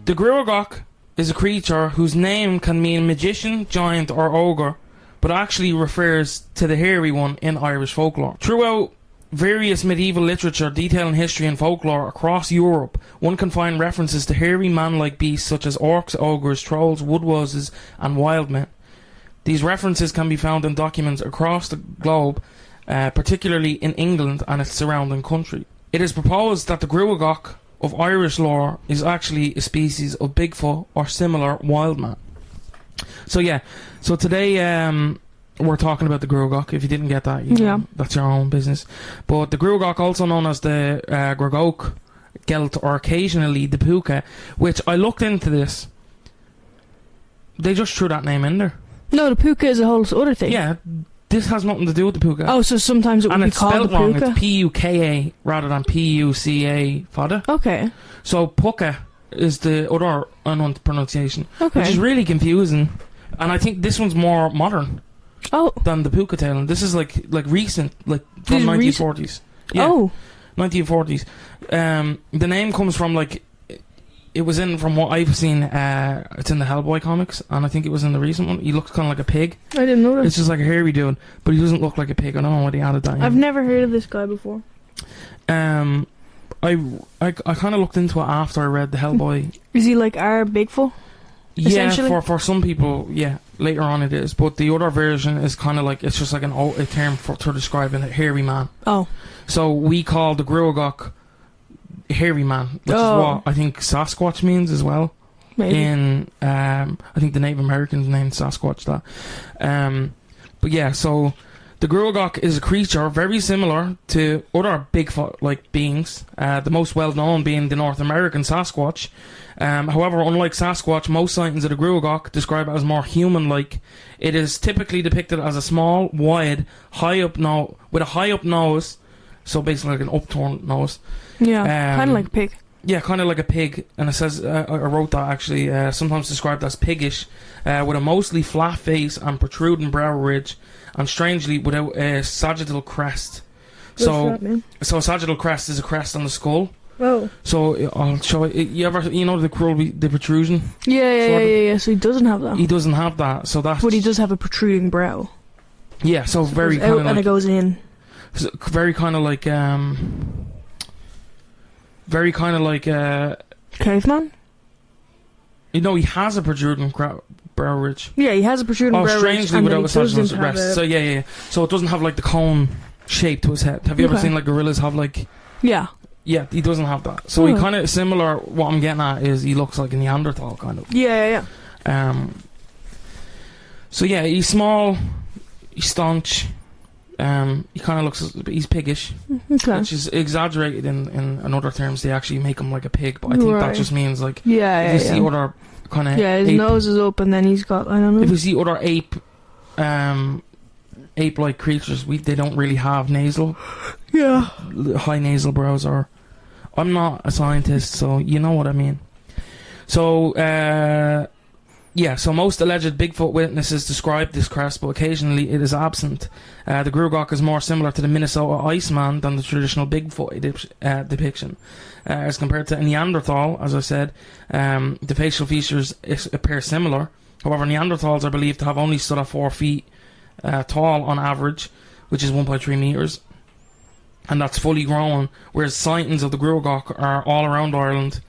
The Gruagach is a creature whose name can mean magician, giant, or ogre, but actually refers to the hairy one in Irish folklore. Throughout various medieval literature detailing history and folklore across Europe, one can find references to hairy man-like beasts such as orcs, ogres, trolls, woodwoses, and wild men. These references can be found in documents across the globe, particularly in England and its surrounding country. It is proposed that the Gruagach of Irish lore is actually a species of Bigfoot or similar wild man. So yeah, so today we're talking about the Gruagach. If you didn't get that, that's your own business. But the Gruagach, also known as the Gruagach, Gelt, or occasionally the Puka, which I looked into this. They just threw that name in there. No, the Puka is a whole other thing. Yeah, this has nothing to do with the Puka. Oh, so sometimes it would be called the Puka? And it's spelled wrong. It's P-U-K-A rather than P-U-C-A, fada. Okay. So Puka is the other unknown pronunciation, okay, which is really confusing. And I think this one's more modern than the Puka tale. And this is like recent, like from 1940s. Yeah, 1940s. The name comes from like, it was in, from what I've seen, it's in the Hellboy comics, and I think it was in the recent one. He looks kind of like a pig. I didn't know that. It's just like a hairy dude, but he doesn't look like a pig. I don't know why they added that in. I've never heard of this guy before. I kind of looked into it after I read the Hellboy. Is he like our Bigfoot? Yeah, for some people, yeah. Later on it is, but the other version is kind of like, it's just like a term to describe a hairy man. Oh. So we call the Gruagach hairy man, which is what I think Sasquatch means as well. Maybe. In I think the Native Americans named Sasquatch that. But yeah, so the Gruagach is a creature very similar to other Bigfoot-like beings, the most well-known being the North American Sasquatch. However, unlike Sasquatch, most sightings of the Gruagach describe it as more human-like. It is typically depicted as a small, wide, with a high-up nose, so basically like an upturned nose. Yeah, kind of like a pig. Yeah, kind of like a pig. And it says, I wrote that actually, sometimes described as piggish, with a mostly flat face and protruding brow ridge, and strangely without a sagittal crest. So a sagittal crest is a crest on the skull. Oh. So I'll show it. You know the protrusion? Yeah. So he doesn't have that. He doesn't have that. So that's. But he does have a protruding brow. Yeah. So very kind of like. And it goes in. Very kind of like Very kind of like caveman. You know, he has a protruding brow ridge. Yeah, he has a protruding brow ridge. Strangely without a sagittal crest. So yeah. So it doesn't have like the cone shape to his head. Have you ever seen like gorillas have like? Yeah. Yeah, he doesn't have that. So he kind of similar. What I'm getting at is he looks like a Neanderthal kind of. Yeah. So yeah, he's small, he's staunch. He kind of looks. He's piggish, which is exaggerated in other terms. They actually make him like a pig, but I think that just means like if you see other kind of his nose is up and then he's got, I don't know. If you see other ape-like creatures, they don't really have high nasal brows. Or I'm not a scientist, so you know what I mean. So so most alleged Bigfoot witnesses describe this crest, but occasionally it is absent. The Gruagach is more similar to the Minnesota Iceman than the traditional Bigfoot depiction. As compared to a Neanderthal, as I said, the facial features appear similar. However, Neanderthals are believed to have only stood at 4 feet tall on average, which is 1.3 meters. And that's fully grown, whereas sightings of the Gruagach are all around Ireland,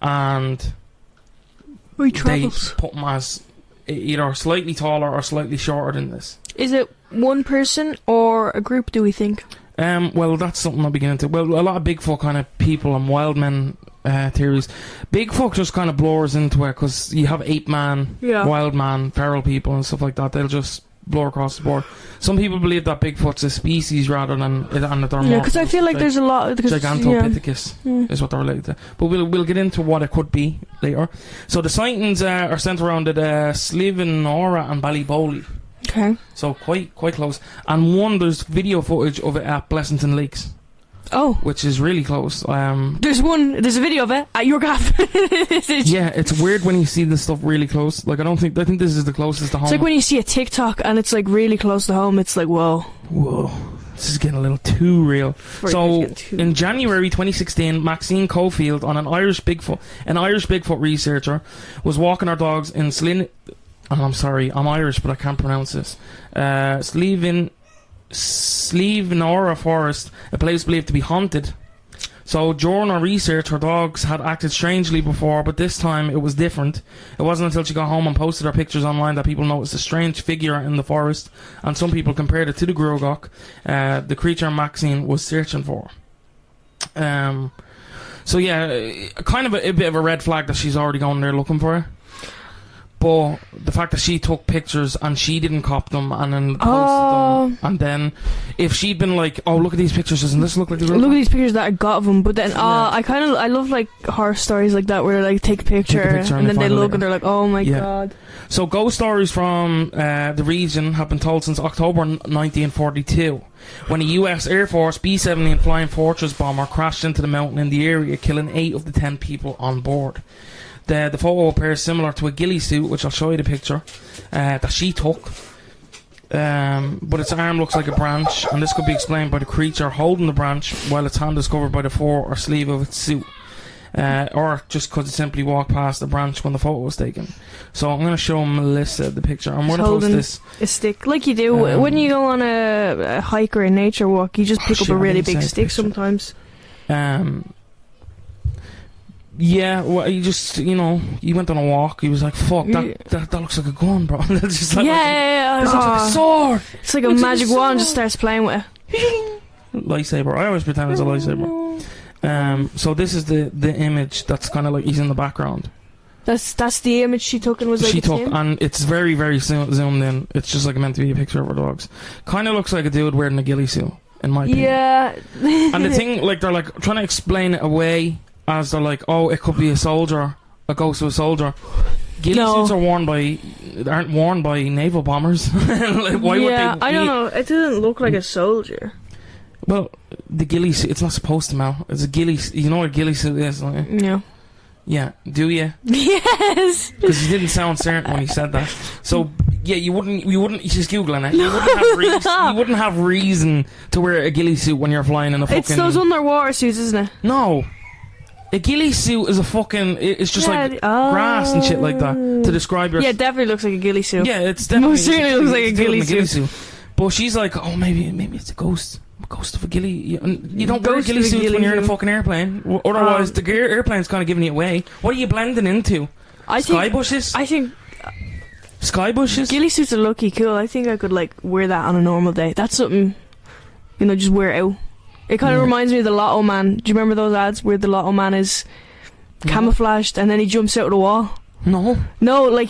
and they put them as either slightly taller or slightly shorter than this. Is it one person or a group, do we think? Well, that's something I'll be getting into. Well, a lot of Bigfoot kind of people and wild men theories. Bigfoot just kind of blurs into it because you have ape man, wild man, feral people and stuff like that. They'll just blur across the board. Some people believe that Bigfoot's a species rather than that they're more. Because I feel like there's a lot. Gigantopithecus is what they're related to. But we'll get into what it could be later. So the sightings are centered around the Slieveanorra and Ballyboley. Okay. So quite close. And there's video footage of it at Blessington Lakes. Oh. Which is really close. There's a video of it at your gaff. Yeah, it's weird when you see this stuff really close. Like, I think this is the closest to home. It's like when you see a TikTok and it's like really close to home, it's like, whoa. This is getting a little too real. So, Too in January 2016, Maxine Cofield, an Irish Bigfoot researcher, was walking her dogs in I'm sorry, I'm Irish, but I can't pronounce this. Slieveanorra Forest, a place believed to be haunted. So during her research, her dogs had acted strangely before, but this time it was different. It wasn't until she got home and posted her pictures online that people noticed a strange figure in the forest, and some people compared it to the Gruagach, the creature Maxine was searching for. So yeah, kind of a bit of a red flag that she's already going there looking for her. But the fact that she took pictures and she didn't cop them and then posted them, and then if she'd been like, "Oh, look at these pictures, doesn't this look like a Look at these pictures that I got of them," but then I love like horror stories like that where they like take a picture and then they look and they're like, "Oh my god." So ghost stories from the region have been told since October 1942, when a US Air Force B-17 Flying Fortress bomber crashed into the mountain in the area, killing 8 of the 10 people on board. The photo appears similar to a ghillie suit, which I'll show you the picture, that she took. But its arm looks like a branch, and this could be explained by the creature holding the branch while its hand is covered by the fore or sleeve of its suit. Or just because it simply walked past the branch when the photo was taken. So I'm going to show Melissa the picture. I'm going to post this. A stick, like you do when you go on a hike or a nature walk. You just pick up a really big stick sometimes. Yeah, well, you went on a walk. He was like, "Fuck, that looks like a gun, bro." It's just like, it looks like a sword. It's like a magic wand. Just starts playing with it. Lightsaber. I always pretend it's a lightsaber. So this is the image that's kind of like he's in the background. That's the image she took and was like. She took, and it's very very zoomed in. It's just like meant to be a picture of her dogs. Kind of looks like a dude wearing a ghillie suit, in my opinion. Yeah. And the thing, like, they're like trying to explain it away. As they're like, oh, it could be a soldier, a ghost of a soldier. Ghillie suits aren't worn by naval bombers. Like, why would they? I don't know. It doesn't look like a soldier. Well, the ghillie suit, it's not supposed to, Mel. It's a ghillie. You know what a ghillie suit is, don't you? Yeah. Yeah. Do you? Yes. Because you didn't sound certain when you said that. So yeah, you wouldn't. She's googling it. You wouldn't have reason to wear a ghillie suit when you're flying in a fucking. It's those underwater suits, isn't it? No. A ghillie suit is a fucking. It's just like grass and shit like that to describe your. Yeah, it definitely looks like a ghillie suit. Yeah, it's definitely. Most certainly looks like a ghillie suit. But she's like, oh, maybe it's a ghost of a ghillie. You don't wear a ghillie suit when you're in a fucking airplane. Otherwise, the airplane's kind of giving it away. What are you blending into? Sky bushes. I think. Sky bushes. Ghillie suits are lucky cool. I think I could like wear that on a normal day. That's something, just wear it out. It kind of reminds me of the Lotto Man. Do you remember those ads where the Lotto Man is camouflaged and then he jumps out of the wall? No, like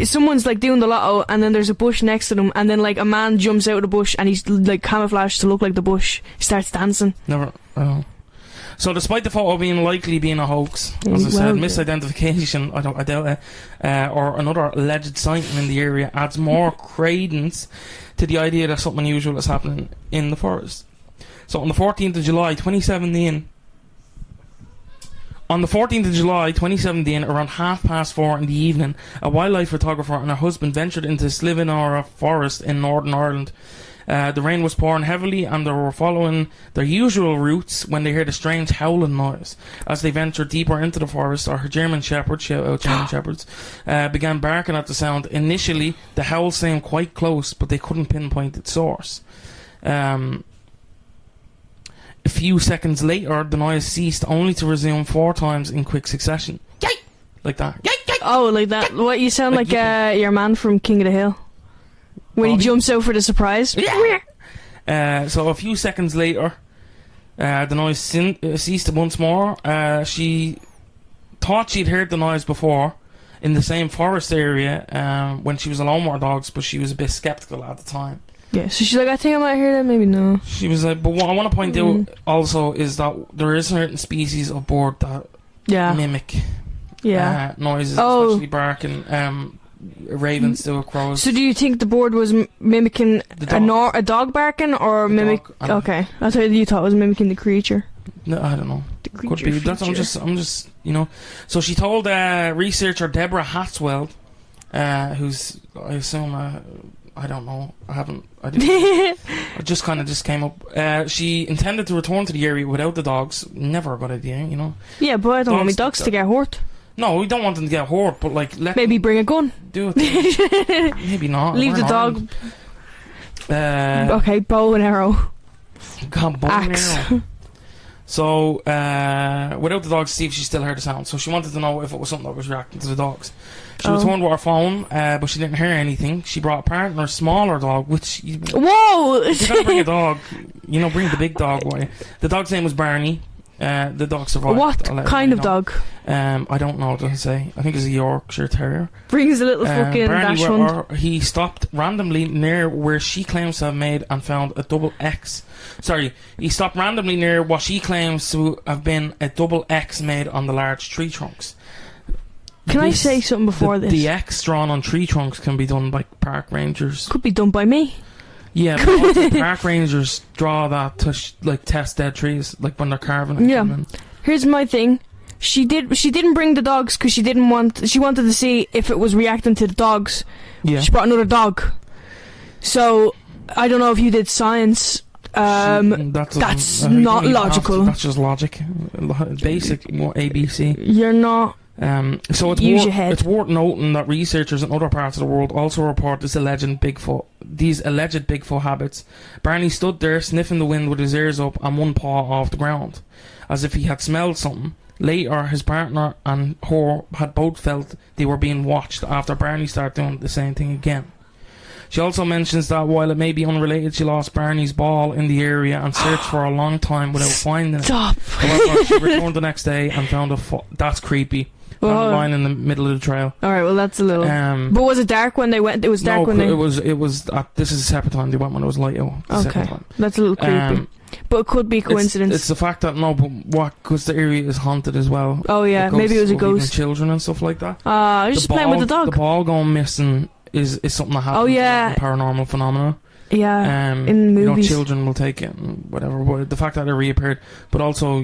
someone's like doing the lotto and then there's a bush next to them and then like a man jumps out of the bush and he's like camouflaged to look like the bush. He starts dancing. Never. Oh. So despite the photo likely being a hoax, as I said, misidentification, I doubt it, or another alleged sighting in the area adds more credence to the idea that something unusual is happening in the forest. So on the 14th of July 2017, around 4:30 in the evening, a wildlife photographer and her husband ventured into Slieveanorra Forest in Northern Ireland. The rain was pouring heavily and they were following their usual routes when they heard a strange howling noise. As they ventured deeper into the forest, our German Shepherds, shout out German Shepherds, began barking at the sound. Initially, the howl seemed quite close, but they couldn't pinpoint its source. A few seconds later, the noise ceased, only to resume 4 times in quick succession. Yay! Like that. Yay! Yay! Oh, like that. What, you sound like your man from King of the Hill. When he jumps out for the surprise. Yeah. So a few seconds later, the noise ceased once more. She thought she'd heard the noise before in the same forest area when she was alone with her dogs, but she was a bit skeptical at the time. Yeah, so she's like, I think I might hear that, maybe no. She was like, but what I want to point out also is that there is certain species of bird that mimic noises, especially barking. Ravens do, crows. So do you think the bird was mimicking a dog barking or mimic? Okay, I thought you thought it was mimicking the creature. No, I don't know. The creature. Could be. That's, I'm just So she told researcher Deborah Hatswell, who's I assume a I don't know. I didn't. It just kind of just came up. She intended to return to the area without the dogs. Never a good idea, you know. Yeah, but I don't want my dogs to get hurt. No, we don't want them to get hurt, but like maybe bring a gun. Do it. Maybe not. Leave the dog. Okay, bow and arrow. God, bow and Axe. arrow. So, without the dogs, see if she still heard the sound. So she wanted to know if it was something that was reacting to the dogs. She returned with her phone, but she didn't hear anything. She brought a partner, a smaller dog, which... Whoa! You gotta bring a dog. You know, bring the big dog with you. The dog's name was Barney. The dog survived. What kind of dog? I don't know, it doesn't say. I think it's a Yorkshire Terrier. Brings a little fucking Barney dachshund. he stopped randomly near where she claims to have made and found a double X. Sorry, he stopped randomly near what she claims to have been a double X made on the large tree trunks. Can I say something before this? The X drawn on tree trunks can be done by park rangers. Could be done by me. Yeah, but also park rangers draw that to test dead trees, like when they're carving it. Yeah. Here's my thing. She didn't bring the dogs because she wanted to see if it was reacting to the dogs. Yeah. She brought another dog. So I don't know if you did science. That's not logical. That's just logic. Basic, more ABC. You're not. So it's worth noting that researchers in other parts of the world also report these alleged Bigfoot habits. Barney stood there sniffing the wind with his ears up and one paw off the ground, as if he had smelled something. Later, his partner and her had both felt they were being watched after Barney started doing the same thing again. She also mentions that while it may be unrelated, she lost Barney's ball in the area and searched for a long time without finding it. However, she returned the next day and found that's creepy. Found a line in the middle of the trail. Alright, well that's a little... but was it dark when they went? It was dark when they... it was this is a separate time. They went when it was light out. Okay, that's a little creepy. But it could be coincidence. It's the fact that, because the area is haunted as well. Oh yeah, maybe it was a ghost. Children and stuff like that. Just playing with the dog. The ball going missing is something that happens. Oh yeah. Paranormal phenomena. Yeah, in movies. Children will take it and whatever. But the fact that it reappeared, but also,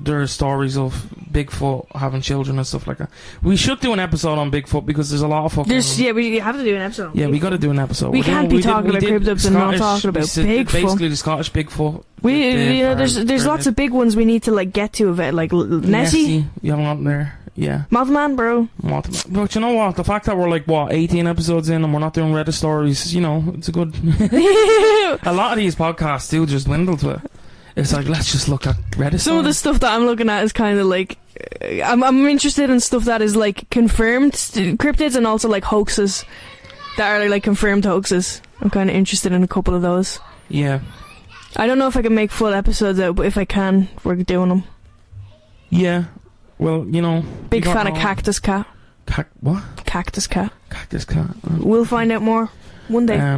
there are stories of Bigfoot having children and stuff like that. We should do an episode on Bigfoot because there's a lot of fucking... we have to do an episode. Yeah, we got to do an episode. We can't be talking about cryptids and not talking about Bigfoot. Basically, the Scottish Bigfoot. There's lots of big ones we need to get to of it, like Nessie. You haven't got there. Yeah. Mothman, bro. But you know what? The fact that we're 18 episodes in and we're not doing Reddit stories, it's a good... A lot of these podcasts do just dwindle to it. It's like, let's just look at Reddit. Some of the stuff that I'm looking at is kind of like... I'm interested in stuff that is confirmed cryptids and also hoaxes that are confirmed hoaxes. I'm kind of interested in a couple of those. Yeah. I don't know if I can make full episodes out, but if I can, we're doing them. Yeah. Well, Big fan of Cactus Cat. What? Cactus Cat. Cactus Cat. We'll find out more one day.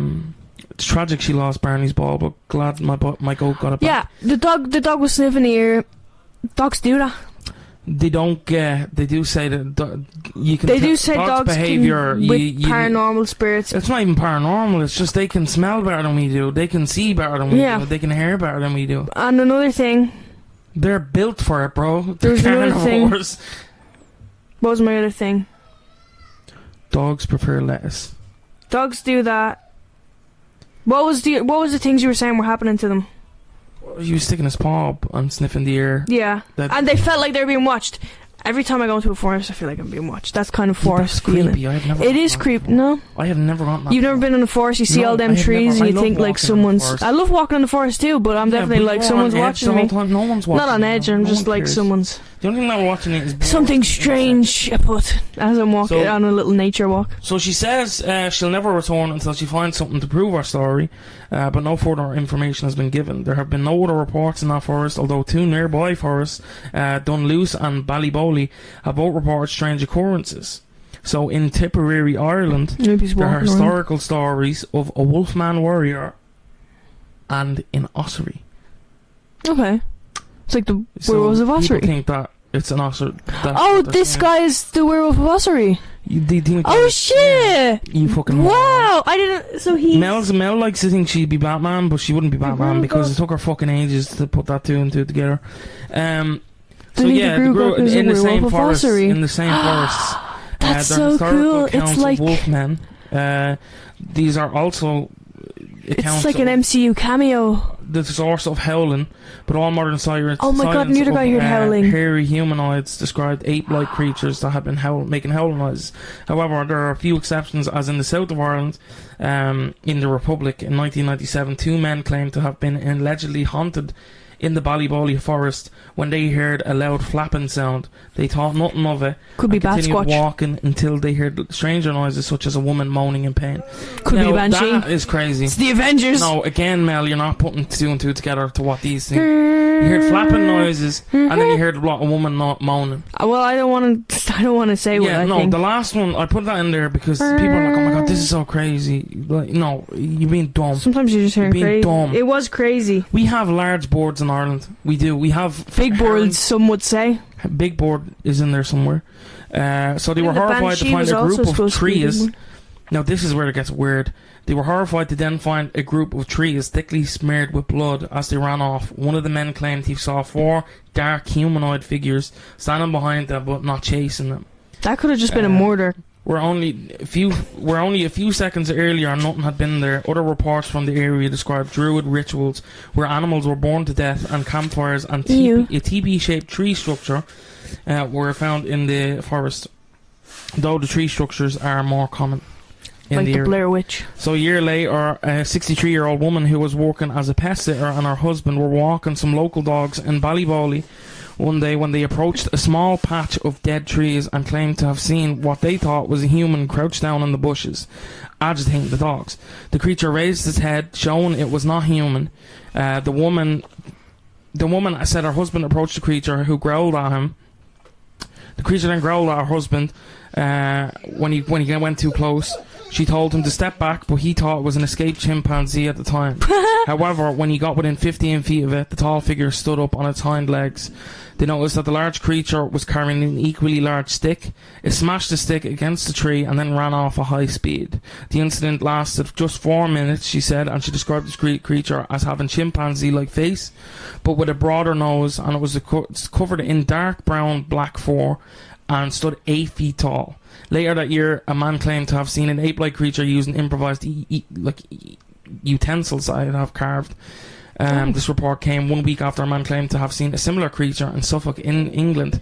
It's tragic she lost Barney's ball, but glad my goat got it back. Yeah, the dog was sniffing the ear. Dogs do that. They don't get... They do say that you can... They do say dogs behavior with paranormal spirits. It's not even paranormal. It's just they can smell better than we do. They can see better than we do. They can hear better than we do. And another thing... They're built for it, bro. There's another thing. What was my other thing? Dogs prefer lettuce. Dogs do that. What was the things you were saying were happening to them? He was sticking his paw up and sniffing the air. Yeah, and they felt like they were being watched. Every time I go into a forest, I feel like I'm being watched. That's kind of forest feeling. It is creepy. No, I have never gotten that. You've never been in a forest. You see all them trees, and you think someone's. I love walking in the forest too, but I'm definitely someone's watching me. No one's watching. Not on edge. I'm just someone's. The only thing that we're watching is something strange. I put as I'm walking on a little nature walk. So she says she'll never return until she finds something to prove her story, but no further information has been given. There have been no other reports in that forest, although two nearby forests, Dunluce and Ballyboley, have both reported strange occurrences. So in Tipperary, Ireland, there are historical stories of a wolfman warrior and in Ossory. Okay. It's like the werewolves of Ossory. People think that it's an Ossory. This guy is the werewolf of Ossory. They think shit! You fucking... Wow! I didn't... So he... Mel likes to think she'd be Batman, but she wouldn't be Batman because it took her fucking ages to put that two and two together. So yeah, they grew in the same forest. In the same forests. That's so cool. It's like wolfmen. These are also accounts It's like an of MCU cameo. the source of howling, but all modern science. Oh my god, neither guy heard howling. Hairy humanoids described ape-like creatures that have been making howling noises. However, there are a few exceptions, as in the south of Ireland, in the Republic in 1997, 2 men claimed to have been allegedly haunted in the ballyboley forest when they heard a loud flapping sound. They thought nothing of it. Could be and continued Sasquatch. walking until they heard stranger noises, such as a woman moaning in pain. Could be Banshee. That is crazy. It's the Avengers. No, again, Mel, you're not putting 2 and 2 together to what these things. You heard flapping noises, and then you heard a woman moaning. Well, I don't want to say what I think. The last one, I put that in there because people are like, oh my god, this is so crazy. Like, no, you're being dumb. Sometimes you're just hearing Being crazy. dumb. It was crazy. We have large boards in Ireland. We do. We have Big boards, some would say. Big board is in there somewhere. So they were The horrified to Banshee find was a also group of supposed to be trees. big one. Now this is where it gets weird. They were horrified to then find a group of trees thickly smeared with blood as they ran off. One of the men claimed he saw 4 dark humanoid figures standing behind them but not chasing them. That could have just been a murder. We're only a few seconds earlier and nothing had been there. Other reports from the area described druid rituals where animals were burned to death and campfires and a teepee-shaped tree structure were found in the forest, though the tree structures are more common in Like the the area. Blair Witch. So a year later, a 63-year-old woman who was working as a pet sitter and her husband were walking some local dogs in Ballyboley one day when they approached a small patch of dead trees and claimed to have seen what they thought was a human crouched down in the bushes, agitating the dogs. The creature raised its head, showing it was not human. The woman said her husband approached the creature, who growled at him. The creature then growled at her husband when he went too close. She told him to step back, but he thought it was an escaped chimpanzee at the time. However, when he got within 15 feet of it, the tall figure stood up on its hind legs. They noticed that the large creature was carrying an equally large stick. It smashed the stick against the tree and then ran off at high speed. The incident lasted just 4 minutes, she said, and she described the creature as having chimpanzee-like face, but with a broader nose, and it was covered in dark brown black fur and stood 8 feet tall. Later that year, a man claimed to have seen an ape-like creature using improvised utensils I have carved. This report came 1 week after a man claimed to have seen a similar creature in Suffolk, in England.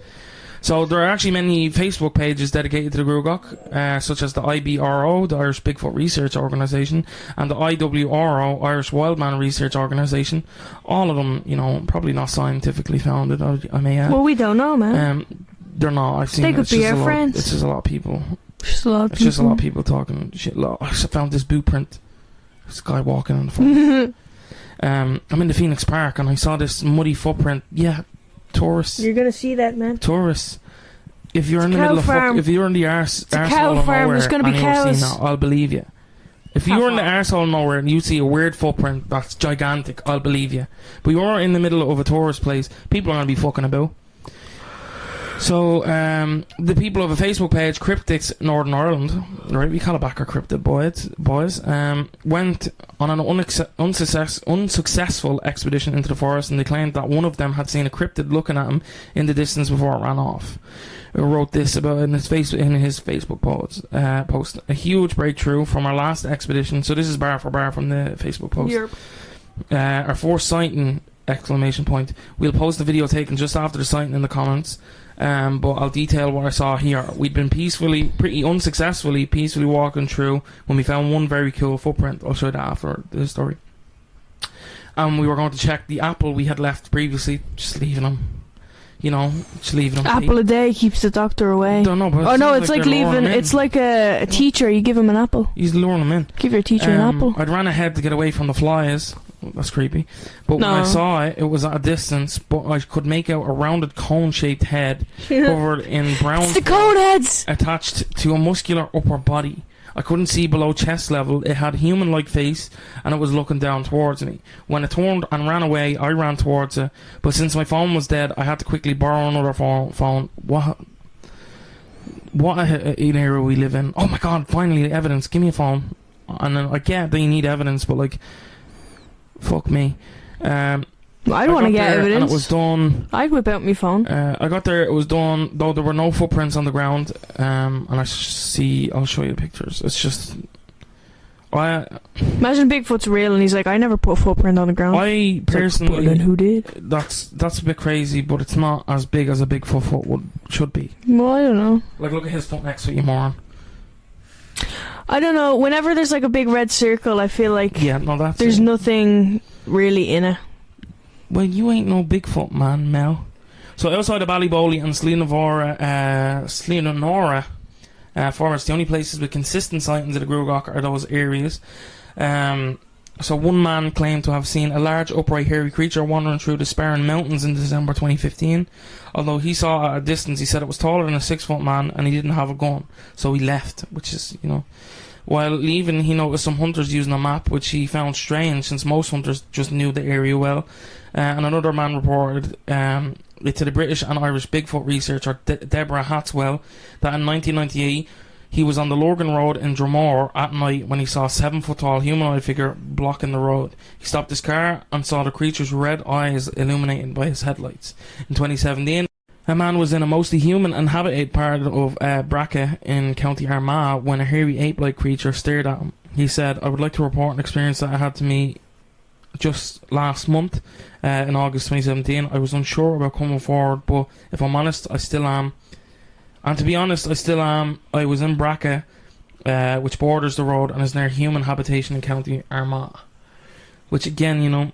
So there are actually many Facebook pages dedicated to the Gruagach, such as the IBRO, the Irish Bigfoot Research Organisation, and the IWRO, Irish Wildman Research Organisation. All of them, probably not scientifically founded, I may add. Well, we don't know, man. They're not. I've seen. They could be our friends. It's just a lot of people. Just a lot of It's just a lot of people talking shit. I found this blueprint. This guy walking on the phone. I'm in the Phoenix Park and I saw this muddy footprint. Yeah, tourists. You're gonna see that, man. Tourists. If you're It's in the a middle of cow farm. if you're in the arse It's a arsehole cow of farm. nowhere, There's gonna be and you're seeing cows. that, I'll believe you. If How you're in the far? arsehole of nowhere and you see a weird footprint that's gigantic, I'll believe you. But you're in the middle of a tourist place, people are gonna be fucking about. So, the people of a Facebook page, Cryptids Northern Ireland, right, we call it back our cryptid boys, went on an unsuccessful expedition into the forest, and they claimed that one of them had seen a cryptid looking at him in the distance before it ran off. He wrote this about in his Facebook post. A huge breakthrough from our last expedition. So this is bar for bar from the Facebook post. Yep. Our fourth sighting! Exclamation point. We'll post the video taken just after the sighting in the comments. But I'll detail what I saw here. We'd been pretty unsuccessfully walking through when we found one very cool footprint. I'll show you that after the story. We were going to check the apple we had left previously, just leaving them. Just leaving them. Apple a day keeps the doctor away. Don't know, but Oh no, it's like they're luring leaving. them in. It's like a teacher. You give him an apple. He's luring them in. Give your teacher an apple. I'd ran ahead to get away from the flies. That's creepy. But when I No. saw it, it was at a distance, but I could make out a rounded cone-shaped head covered in brown It's the cone heads. attached to a muscular upper body. I couldn't see below chest level. It had a human-like face, and it was looking down towards me. When it turned and ran away, I ran towards it. But since my phone was dead, I had to quickly borrow another phone. What an era we live in. Oh my god, finally, evidence. Give me a phone. And then I get that you need evidence, but like, fuck me. I don't want to got get there evidence. And it was done. I'd whip out my phone. I got there, it was done, though there were no footprints on the ground. And I'll show you the pictures. It's just, Imagine Bigfoot's real and he's like, I never put a footprint on the ground. I It's personally, like, but then who did? that's a bit crazy, but it's not as big as a Bigfoot foot should be. Well, I don't know. Like, look at his foot next to you, moron. I don't know. Whenever there's like a big red circle, I feel like Yeah, no, that's there's it. nothing really in it. Well, you ain't no Bigfoot, man, Mel. So outside of Ballyboley and Slieveanorra Forest, the only places with consistent sightings of the Gruagach are those areas. So one man claimed to have seen a large upright hairy creature wandering through the Sparran Mountains in December 2015. Although he saw it at a distance, he said it was taller than a 6-foot man and he didn't have a gun. So he left, which is, you know... While leaving, he noticed some hunters using a map, which he found strange since most hunters just knew the area well. And another man reported it to the British and Irish Bigfoot researcher Deborah Hatswell that in 1998 he was on the Lurgan Road in Dromore at night when he saw a 7-foot tall humanoid figure blocking the road. He stopped his car and saw the creature's red eyes illuminated by his headlights. In 2017, a man was in a mostly human inhabited part of Gruagach in County Armagh when a hairy ape-like creature stared at him. He said, I would like to report an experience that I had to me just last month in August 2017. I was unsure about coming forward, but if I'm honest, I still am. And to be honest, I still am. I was in Gruagach, which borders the road and is near human habitation in County Armagh. Which again, you know,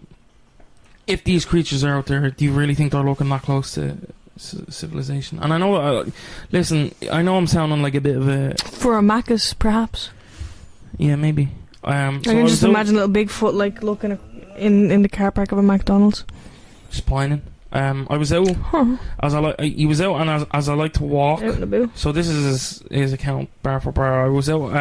if these creatures are out there, do you really think they're looking that close to civilization? And I know, listen, I know I'm sounding like a bit of a... For a Macca's, perhaps. Yeah, maybe. I can just imagine little Bigfoot like looking in the car park of a McDonald's. Just pointing. I was out as I like. He was out, and as I like to walk. Out and about. So this is his account, bar for bar. I was out.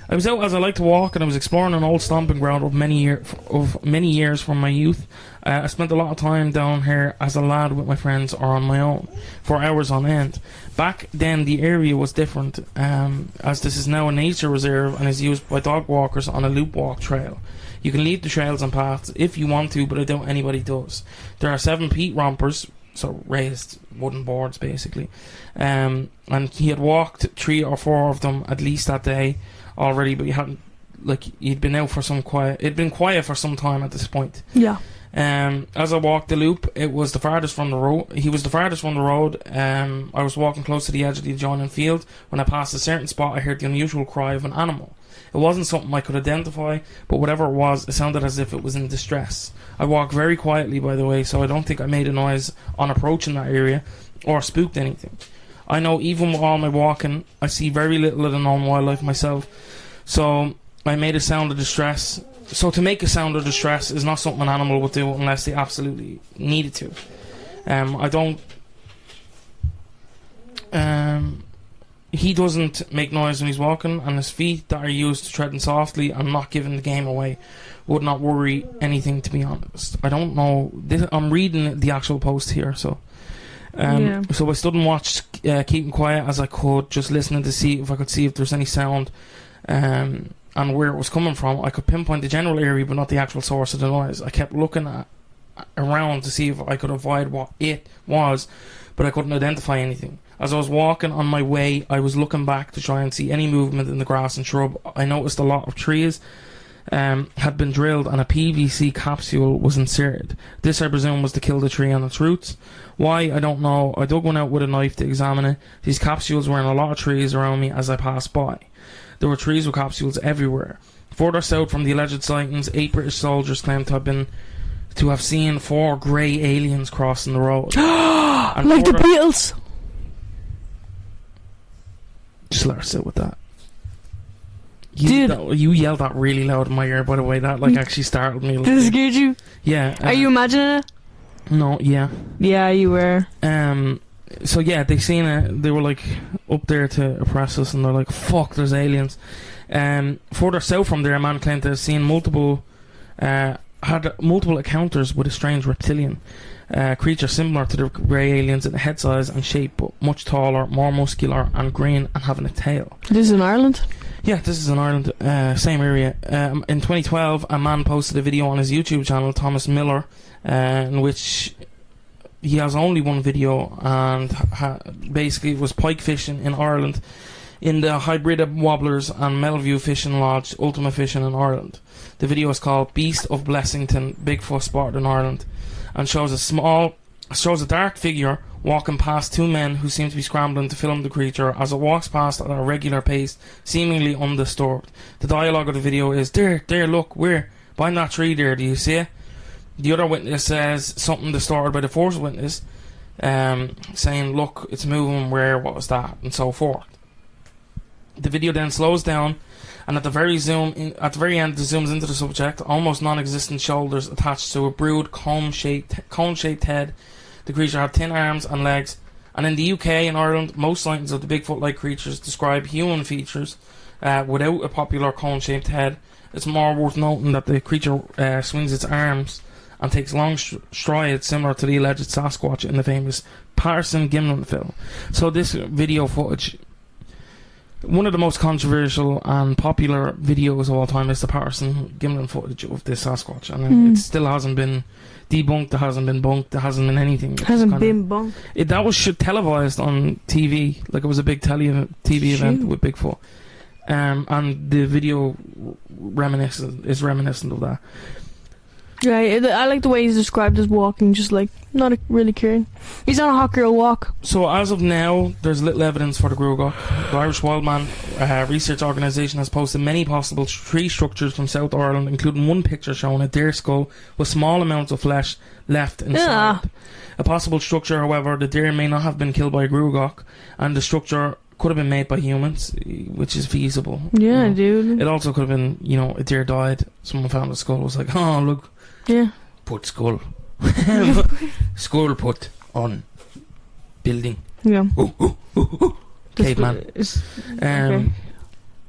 I was out as I like to walk, and I was exploring an old stomping ground of many years from my youth. I spent a lot of time down here as a lad with my friends or on my own, for hours on end. Back then, the area was different, as this is now a nature reserve and is used by dog walkers on a loop walk trail. You can leave the trails and paths if you want to, but I doubt anybody does. There are 7 peat rompers, so raised wooden boards basically, and he had walked 3 or 4 of them at least that day already, but he'd been out for some quiet. It'd been quiet for some time at this point. Yeah. As I walked the loop, it was the farthest from the road. He was the farthest from the road. I was walking close to the edge of the adjoining field. When I passed a certain spot, I heard the unusual cry of an animal. It wasn't something I could identify, but whatever it was, it sounded as if it was in distress. I walked very quietly, by the way, so I don't think I made a noise on approaching that area or spooked anything. I know even with all my walking, I see very little of the known wildlife myself, so I made a sound of distress. So to make a sound of distress is not something an animal would do unless they absolutely needed to. He doesn't make noise when he's walking, and his feet that are used to treading softly and not giving the game away would not worry anything, to be honest. I don't know. I'm reading the actual post here, so... So I stood and watched, keeping quiet as I could, just listening to see if I could see if there's any sound and where it was coming from. I could pinpoint the general area, but not the actual source of the noise. I kept looking around to see if I could avoid what it was, but I couldn't identify anything. As I was walking on my way, I was looking back to try and see any movement in the grass and shrub. I noticed a lot of trees had been drilled and a PVC capsule was inserted. This, I presume, was to kill the tree on its roots. Why, I don't know. I dug one out with a knife to examine it. These capsules were in a lot of trees around me as I passed by. There were trees with capsules everywhere. Further south from the alleged sightings, 8 British soldiers claimed to have seen 4 grey aliens crossing the road. Like the Beatles. Just let her sit with that. Dude. You yelled that really loud in my ear, by the way. That actually startled me. Did it scare you? Yeah. Are you imagining it? No, yeah. Yeah, you were. So yeah, they seen it. They were like up there to oppress us, and they're like, "Fuck, there's aliens." Further south from there, a man claimed to have seen had multiple encounters with a strange reptilian creature similar to the grey aliens in head size and shape, but much taller, more muscular, and green, and having a tail. This is in Ireland? Yeah, this is in Ireland, same area. In 2012, a man posted a video on his YouTube channel, Thomas Miller, in which he has only one video, and basically it was pike fishing in Ireland in the Hybrid Wobblers and Melview Fishing Lodge, Ultima Fishing in Ireland. The video is called Beast of Blessington, Bigfoot Spotted in Ireland, and shows a dark figure walking past two men who seem to be scrambling to film the creature as it walks past at a regular pace, seemingly undisturbed. The dialogue of the video is, there, look, where? Behind that tree there, do you see it? The other witness says something distorted by the first witness, saying, look, it's moving, where, what was that, and so forth. The video then slows down, and at the very end, it zooms into the subject, almost non-existent shoulders attached to a broad cone-shaped head. The creature had thin arms and legs, and in the UK and Ireland, most sightings of the Bigfoot-like creatures describe human features without a popular cone-shaped head. It's more worth noting that the creature swings its arms and takes long strides similar to the alleged Sasquatch in the famous Patterson Gimlin film. So this video footage, one of the most controversial and popular videos of all time, is the Patterson Gimlin footage of this Sasquatch, and it still hasn't been debunked, there hasn't been bunked, there hasn't been anything. Hasn't been bunked. That was televised on TV, like it was a big TV event with Bigfoot. And the video is reminiscent of that. Right, I like the way he's described as walking, just like not really caring. He's on a hot girl walk. So as of now, there's little evidence for the Gruagach. The Irish Wildman Research Organisation has posted many possible tree structures from South Ireland, including one picture showing a deer skull with small amounts of flesh left inside. Yeah. A possible structure, however, the deer may not have been killed by a Gruagach, and the structure could have been made by humans, which is feasible. Yeah, dude. It also could have been, a deer died, someone found a skull, was like, oh, look. Yeah. Put skull. Skull put on building. Yeah. Caveman. Okay.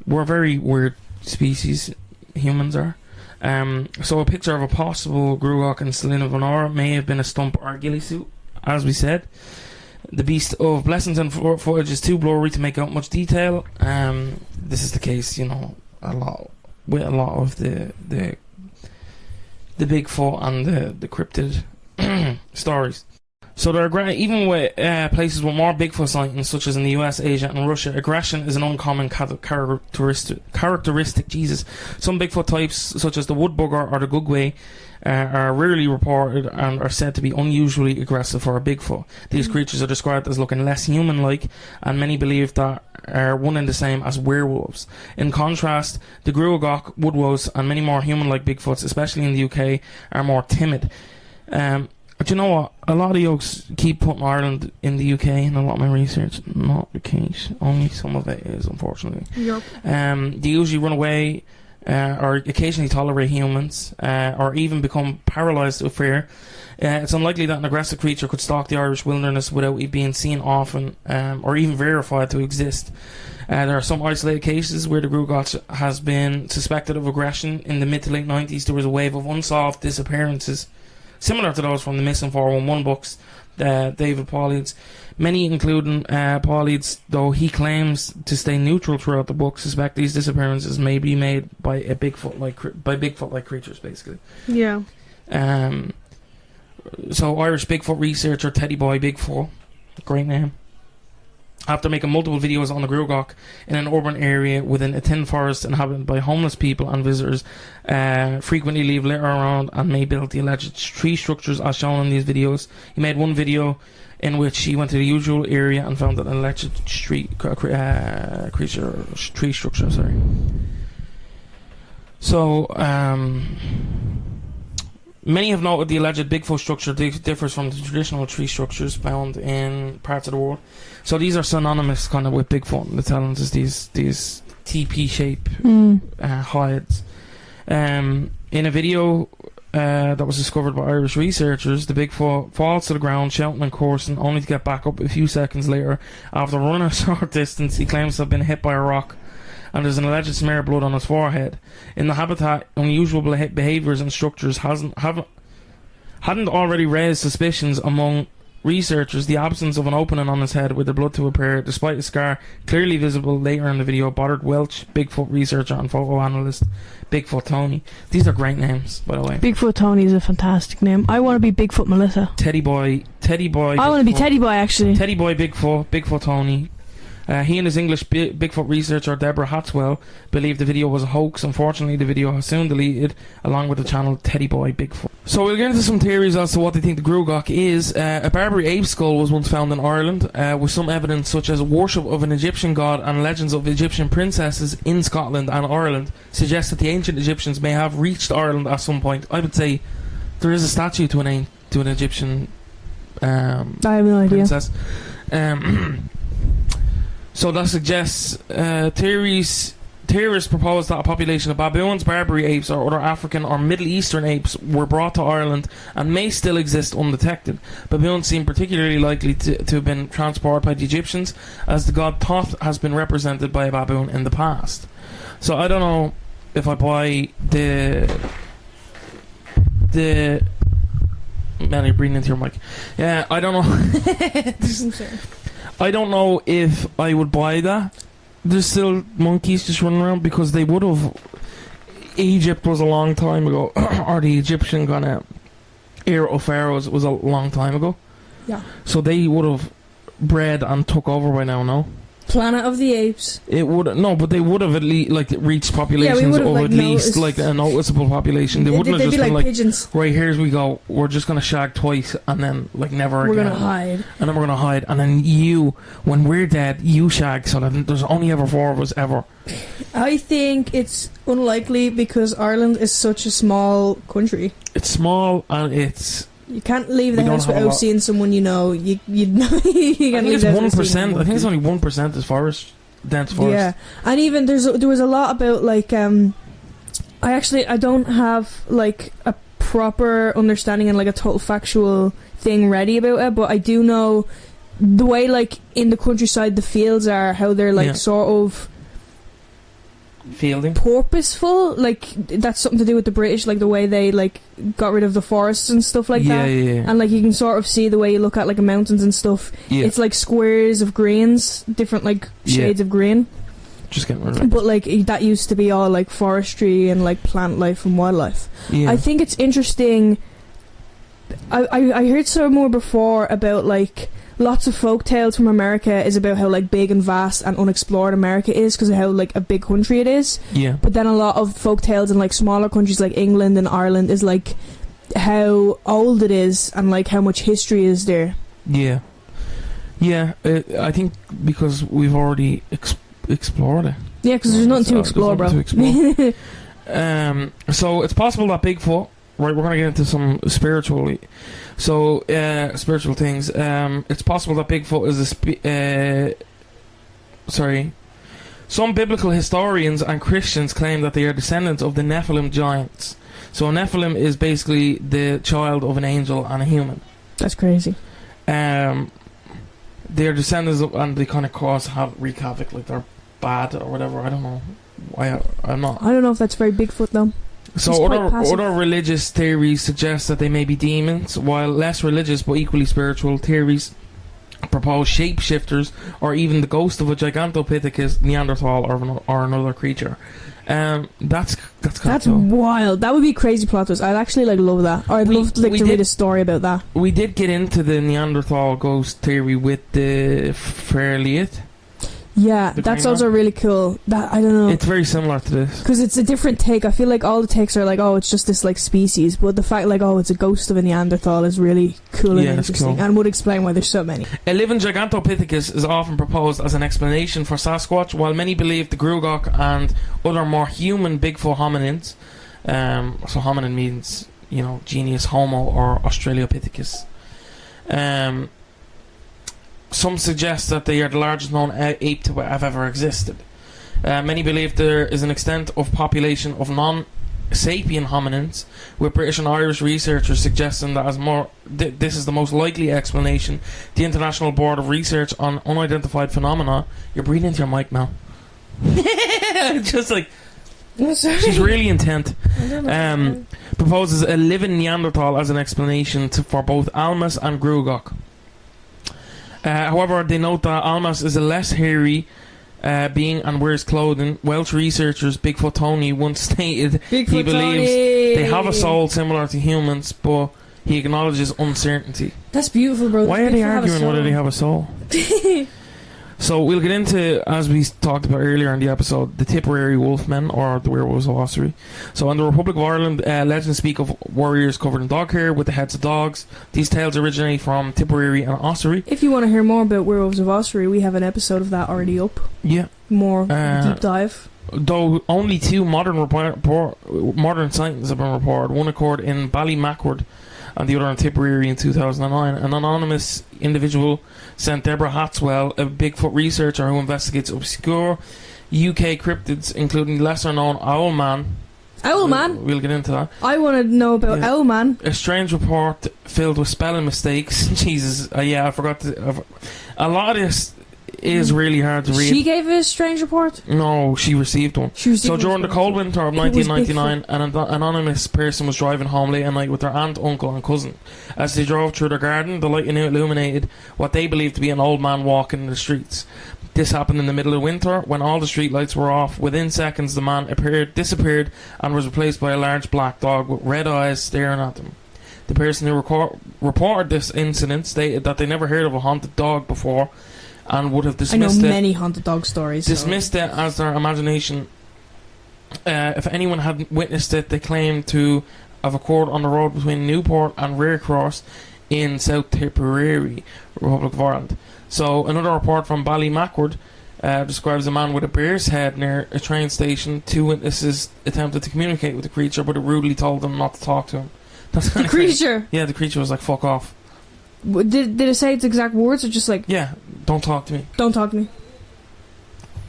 We're a very weird species, humans are. So a picture of a possible Gruagach in Slieveanorra may have been a stump or a ghillie suit, as we said. The Beast of Blessington footage is too blurry to make out much detail. This is the case, a lot of the Bigfoot and the cryptid stories. So there are even with places with more Bigfoot sightings, such as in the US, Asia, and Russia, aggression is an uncommon characteristic. Jesus, some Bigfoot types, such as the wood bugger or the gugway, are rarely reported and are said to be unusually aggressive for a Bigfoot. These creatures are described as looking less human-like, and many believe that are one and the same as werewolves. In contrast, the Gruagach, woodwose, and many more human-like Bigfoots, especially in the UK, are more timid. But you know what? A lot of yokes keep putting Ireland in the UK in a lot of my research. Not the case. Only some of it is, unfortunately. Yep. They usually run away or occasionally tolerate humans or even become paralysed with fear. It's unlikely that an aggressive creature could stalk the Irish wilderness without it being seen often or even verified to exist. There are some isolated cases where the Gruagach has been suspected of aggression. In the mid to late 90s, there was a wave of unsolved disappearances, similar to those from the Missing 411 books, David Paulides. Many, including Paulides, though he claims to stay neutral throughout the book, suspect these disappearances may be made by Bigfoot-like creatures, basically. Yeah. So Irish Bigfoot researcher Teddy Boy Bigfoot, great name, after making multiple videos on the Gruagach in an urban area within a thin forest inhabited by homeless people and visitors, frequently leave litter around and may build the alleged tree structures as shown in these videos. He made one video in which he went to the usual area and found an alleged tree structure. So, many have noted the alleged Bigfoot structure differs from the traditional tree structures found in parts of the world. So these are synonymous kind of with Bigfoot. The talents is these TP shape hides. In a video that was discovered by Irish researchers, the Bigfoot falls to the ground shouting and cursing, only to get back up a few seconds later. After running a short distance, he claims to have been hit by a rock, and there's an alleged smear of blood on his forehead. In the habitat, unusual behaviours and structures hadn't already raised suspicions among researchers. The absence of an opening on his head with the blood to appear, despite a scar clearly visible later in the video, bothered Welsh Bigfoot researcher and photo analyst Bigfoot Tony. These are great names, by the way. Bigfoot Tony is a fantastic name. I want to be Bigfoot Melissa. Teddy Boy. I want to be Teddy Boy, actually. Teddy Boy Bigfoot Tony. He and his English Bigfoot researcher Deborah Hatswell believe the video was a hoax. Unfortunately, the video was soon deleted, along with the channel Teddy Boy Bigfoot. So we'll get into some theories as to what they think the Gruagach is. A Barbary ape skull was once found in Ireland, with some evidence such as worship of an Egyptian god and legends of Egyptian princesses in Scotland and Ireland suggest that the ancient Egyptians may have reached Ireland at some point. I would say there is a statue to an Egyptian I have no idea. princess. So that suggests theorists propose that a population of baboons, Barbary apes, or other African or Middle Eastern apes were brought to Ireland and may still exist undetected. Baboons seem particularly likely to have been transported by the Egyptians, as the god Thoth has been represented by a baboon in the past. So I don't know if I buy the man, you're breathing into your mic. Yeah, I don't know. I don't know if I would buy that. There's still monkeys just running around, because they would have. Egypt was a long time ago, or the Egyptian kind of era of pharaohs was a long time ago. Yeah. So they would have bred and took over by now. No. Planet of the Apes. It would but they would have at least reached populations of like at least a noticeable population. They wouldn't have just be been like pigeons. right, here we go. We're just gonna shag twice and then never We're again. gonna hide. And then we're gonna hide. And then when we're dead, you shag. So that there's only ever 4 of us ever. I think it's unlikely because Ireland is such a small country. It's small and it's. You can't leave the house without seeing someone you know. You know. I think it's 1%. I think it's only 1% is forest, dense forest. Yeah, and even there was a lot about I don't have a proper understanding and a total factual thing ready about it, but I do know the way in the countryside the fields are, how they're sort of fielding purposeful, that's something to do with the British, the way they got rid of the forests and stuff that. Yeah. And you can sort of see the way you look at mountains and stuff. Yeah. It's squares of greens, different shades of green. Just getting rid of it. But that used to be all forestry and plant life and wildlife. Yeah. I think it's interesting. I heard some more before about lots of folk tales from America is about how big and vast and unexplored America is because of how a big country it is. Yeah. But then a lot of folk tales in smaller countries like England and Ireland is how old it is and how much history is there. Yeah. Yeah. I think because we've already explored it. Yeah, because there's nothing to explore, bro. So it's possible that Bigfoot. Right, we're going to get into some spiritual things. It's possible that Bigfoot is some biblical historians and Christians claim that they are descendants of the Nephilim giants. So a Nephilim is basically the child of an angel and a human. That's crazy. They're descendants of, and they kind of wreak havoc, they're bad or whatever. I don't know. I don't know if that's very Bigfoot though. So other religious theories suggest that they may be demons, while less religious but equally spiritual theories propose shapeshifters or even the ghost of a Gigantopithecus, Neanderthal, or another creature. That's wild. That would be crazy plot twist. I'd actually love that. Or I'd love to read a story about that. We did get into the Neanderthal ghost theory with the Fairliet. Yeah, that's also really cool. That I don't know. It's very similar to this because it's a different take. I feel all the takes are it's just this species, but the fact it's a ghost of a Neanderthal is really cool and interesting, and would explain why there's so many. A living Gigantopithecus is often proposed as an explanation for Sasquatch, while many believe the Gruagach and other more human Bigfoot hominins. So hominin means genus Homo or Australopithecus. Some suggest that they are the largest known ape to have ever existed. Many believe there is an extent of population of non-sapien hominins, with British and Irish researchers suggesting that this is the most likely explanation. The International Board of Research on Unidentified Phenomena. You're breathing into your mic now. Just she's really intent. Proposes a living Neanderthal as an explanation for both Almas and Gruagach. However, they note that Almas is a less hairy being and wears clothing. Welsh researchers Bigfoot Tony once stated he believes they have a soul similar to humans, but he acknowledges uncertainty. That's beautiful, bro. Why are they arguing whether they have a soul? So we'll get into, as we talked about earlier in the episode, the Tipperary Wolfmen, or the Werewolves of Ossory. So in the Republic of Ireland, legends speak of warriors covered in dog hair with the heads of dogs. These tales originate from Tipperary and Ossory. If you want to hear more about Werewolves of Ossory, we have an episode of that already up. Yeah. More deep dive. Though only 2 modern sightings have been reported. One occurred in Ballymacward and the other in Tipperary in 2009. An anonymous individual sent Deborah Hatswell, a Bigfoot researcher who investigates obscure UK cryptids, including lesser-known Owlman. Owlman? We'll get into that. I want to know about Owlman. A strange report filled with spelling mistakes. Jesus, I forgot to... a lot of this is really hard to read. She gave a strange report? No, she received one. So during the cold winter of 1999, an anonymous person was driving home late at night with their aunt, uncle and cousin. As they drove through their garden, the light illuminated what they believed to be an old man walking in the streets. This happened in the middle of winter when all the street lights were off. Within seconds the man disappeared and was replaced by a large black dog with red eyes staring at them. The person who reported this incident stated that they never heard of a haunted dog before and would have dismissed it. I know many haunted dog stories. Dismissed it as their imagination. If anyone had witnessed it, they claimed to have occurred on the road between Newport and Rearcross in South Tipperary, Republic of Ireland. So another report from Ballymacward describes a man with a bear's head near a train station. 2 witnesses attempted to communicate with the creature, but it rudely told them not to talk to him. That's the creature? Crazy. Yeah, the creature was like, fuck off. Did it say its exact words or just like... Yeah, don't talk to me. Don't talk to me.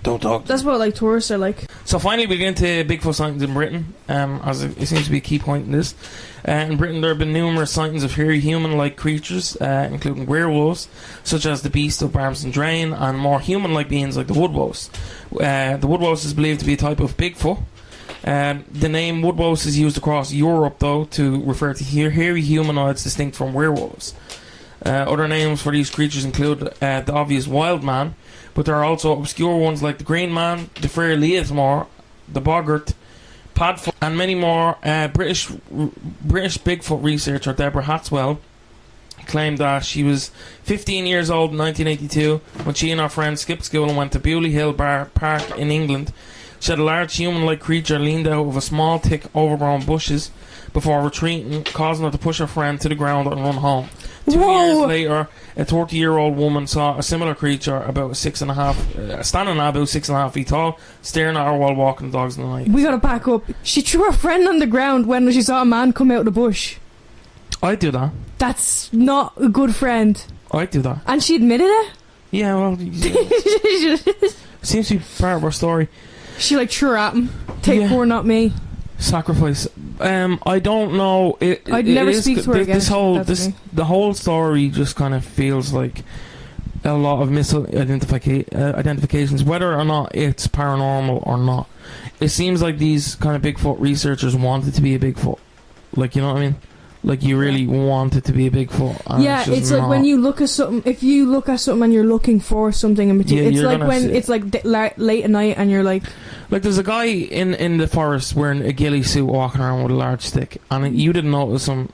Don't talk to That's me. what like tourists are like. So finally we get into Bigfoot sightings in Britain, as it seems to be a key point in this. In Britain there have been numerous sightings of hairy human-like creatures, including werewolves, such as the Beast of Barmston Drain, and more human-like beings like the woodwose. The woodwose is believed to be a type of Bigfoot. The name woodwose is used across Europe, though, to refer to hairy humanoids distinct from werewolves. Other names for these creatures include the obvious wild man, but there are also obscure ones like the Green Man, the Frere Leithmore, the Boggart, Padfoot, and many more. British Bigfoot researcher Deborah Hatswell claimed that she was 15 years old in 1982 when she and her friend skipped school and went to Bewley Hill Park in England. She had a large human-like creature leaned out of a small, thick, overgrown bushes before retreating, causing her to push her friend to the ground and run home. 2 years later, a 30-year-old woman saw a similar creature standing at about 6.5 feet tall, staring at her while walking dogs in the night. We gotta back up. She threw her friend on the ground when she saw a man come out of the bush. I'd do that. That's not a good friend. I'd do that. And she admitted it? Yeah, well, seems to be part of our story. She like threw her at him. Take her, not me. Sacrifice. I don't know. I'd never speak to her again. The whole story just kind of feels like a lot of misidentifications, whether or not it's paranormal or not. It seems like these kind of Bigfoot researchers wanted to be a Bigfoot. Like, you know what I mean? Like, you really want it to be a Bigfoot. Yeah, it's like when you look at something. If you look at something and you're looking for something in particular, it's like when it's like late at night and you're like there's a guy in the forest wearing a ghillie suit walking around with a large stick, and you didn't notice him.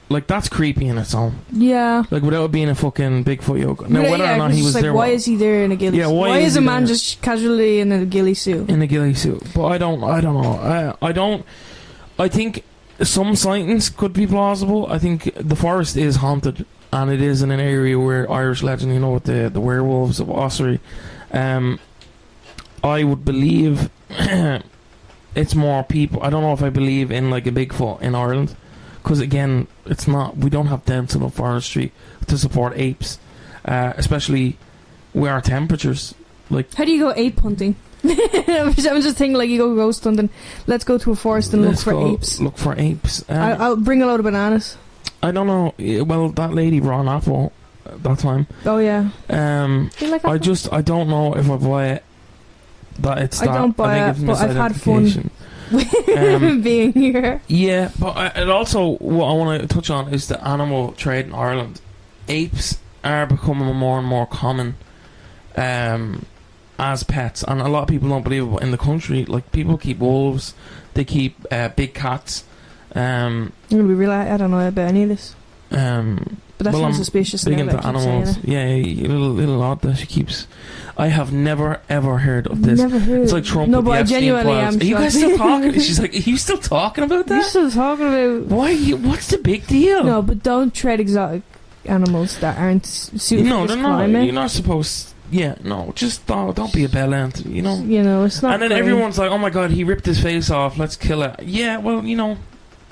Like, that's creepy in its own. Yeah. Like, without being a fucking Bigfoot yoke. Now, whether or not he was there. Why is he there in a ghillie suit? Why is a man just casually in a ghillie suit? In a ghillie suit. But I don't know. I think some sightings could be plausible. I think the forest is haunted, and it is in an area where Irish legend, with the werewolves of Ossory. I would believe it's more people. I don't know if I believe in like a Bigfoot in Ireland, because again, it's not. We don't have dense enough forestry to support apes, especially with our temperatures. Like, how do you go ape hunting? I'm just thinking like you go ghost hunting. Let's go to a forest and look for apes. Look for apes. I'll bring a load of bananas. I don't know. Well, that lady brought an apple that time. Oh yeah. Like I don't know if I buy it. That it's that. I don't buy it, but I've had fun being here. Yeah, but it also, what I want to touch on is the animal trade in Ireland. Apes are becoming more and more common as pets, and a lot of people don't believe it, but in the country, like, people keep wolves, they keep big cats. I'm gonna be real, I don't know about any of this. But that Well, sounds I'm suspicious. big now into that I keep saying animals. it. Yeah, little odd that she keeps. I have never ever heard of this. Never heard. It's like Trump No, with but the I Epstein genuinely files. am Are you guys shocked. still talking? She's like, are you still talking about You're that? still talking about. Why? What's the big deal? No, but don't tread exotic animals that aren't suited No, for they're this not. climate. You're not supposed. Yeah, no, just don't be a bell ant. You know. You know, it's not. And then great. everyone's like, "Oh my god, he ripped his face off. Let's kill it." Yeah, well, you know,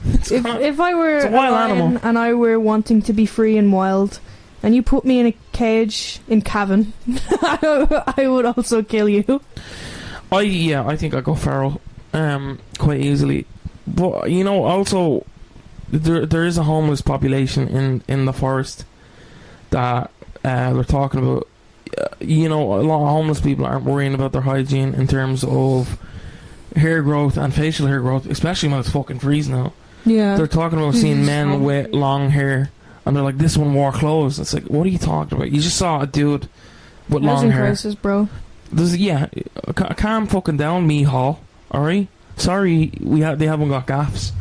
it's If I were it's a wild lion animal. and I were wanting to be free and wild, and you put me in a cage in Cavan, I would also kill you. I think I go feral, quite easily. But you know, also, there is a homeless population in the forest that they're talking about. You know, a lot of homeless people aren't worrying about their hygiene in terms of hair growth and facial hair growth, especially when it's fucking freezing out. Yeah. They're talking about seeing men with long hair, and they're like, "This one wore clothes." It's like, what are you talking about? You just saw a dude with long Housing hair. crisis, bro. Calm fucking down, me hall. All right, sorry, they haven't got gaffs,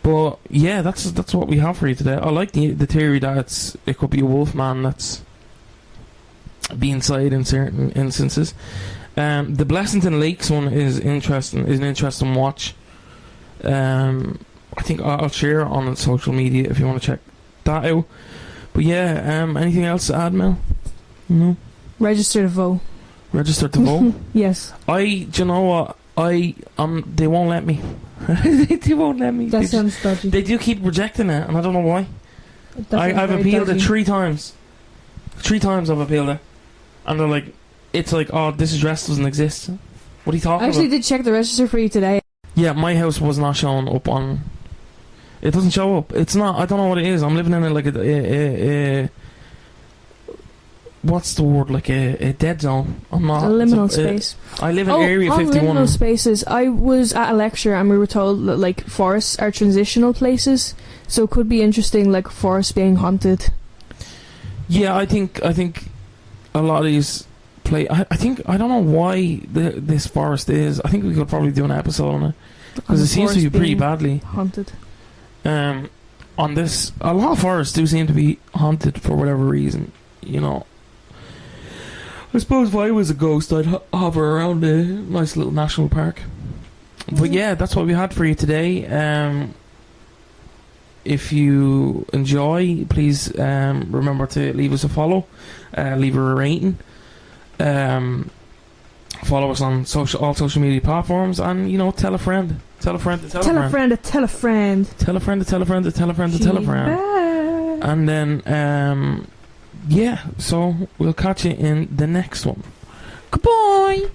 but yeah, that's what we have for you today. I like the theory that it could be a wolf man that's being sighted in certain instances. The Blessington Lakes one is interesting. Is an interesting watch. I think I'll share it on social media if you want to check that out. But yeah, anything else to add, Mel? No. Register to vote. Register to vote. Yes. Do you know what? They won't let me. They won't let me. That sounds dodgy. They do keep rejecting it, and I don't know why. That sounds I've very appealed dodgy. it 3 times. 3 times I've appealed it, and they're like, it's like, oh, this address doesn't exist. What are you talking I actually about? did check the register for you today. Yeah, my house was not showing up on. It doesn't show up. It's not. I don't know what it is. I'm living in a what's the word? Like a dead zone. I'm not. A liminal space. I live in Area on 51. liminal spaces, I was at a lecture and we were told that like forests are transitional places, so it could be interesting, like forests being haunted. Yeah, I think a lot of these I think I don't know why this forest is. I think we could probably do an episode on it because On it the seems to be forest pretty being badly. haunted. On this, a lot of forests do seem to be haunted for whatever reason. You know, I suppose if I was a ghost, I'd hover around a nice little national park. But yeah, that's what we had for you today. If you enjoy, please remember to leave us a follow, leave a rating, follow us on all social media platforms, and you know, tell a friend, tell a friend to tell a friend, Tell a friend. tell a friend to tell a friend to tell a friend to tell a friend, and then yeah. So we'll catch you in the next one. Goodbye.